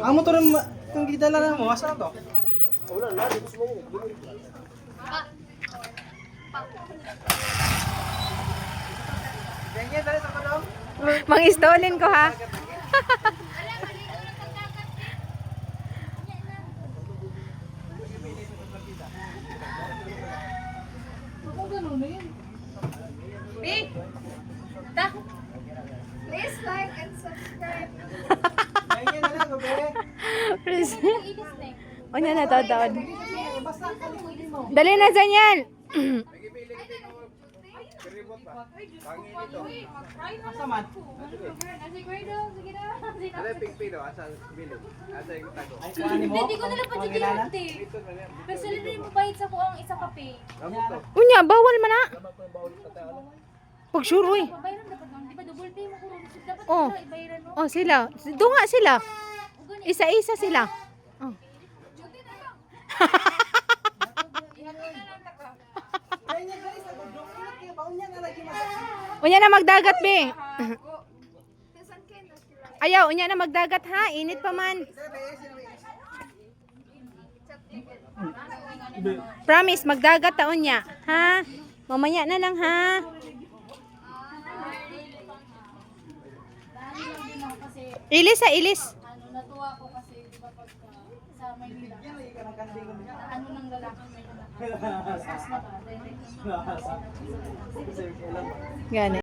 Ang motor yung gidala mo, asa to? Wala na, dito sa mga. Ganyan dali sa kulong. Mang-istolin ko ha. Big! Ta! Please like and subscribe. Ganyan na lang, gabi. Please. Ilis na eh. O na to, Don. Basta kalikunin mo. Dali na dyan yan. Asa man? Nasi Guido, sige na. Ano yung pigpino? Asa bilog? Asa yung tago? Ay, kuhanin mo. Hindi ko na lang pa dyan eh. Pero sila rin mo bayad sa ko ang isa kape. Ano to? Unya, bawal man na. Pag sure, uy. Bayaran dapat lang. Di ba double pay mo ko? Dapat Oh. sila ibayaran mo. Oh, sila. Dunga sila. Isa-isa sila. Oh. Ganyan dali sa kulong. Kaya baon niya na lagi mas. Unya na magdagat, be. Ayaw, unya na magdagat ha. Init pa man. Promise, magdagat taon niya. Ha? Mamaya na lang ha. Ilis ha, ilis. Natuwa ko kasi di ba pag sa Maynila. Ano nang lalaki may anak. Mas na ba? Gani.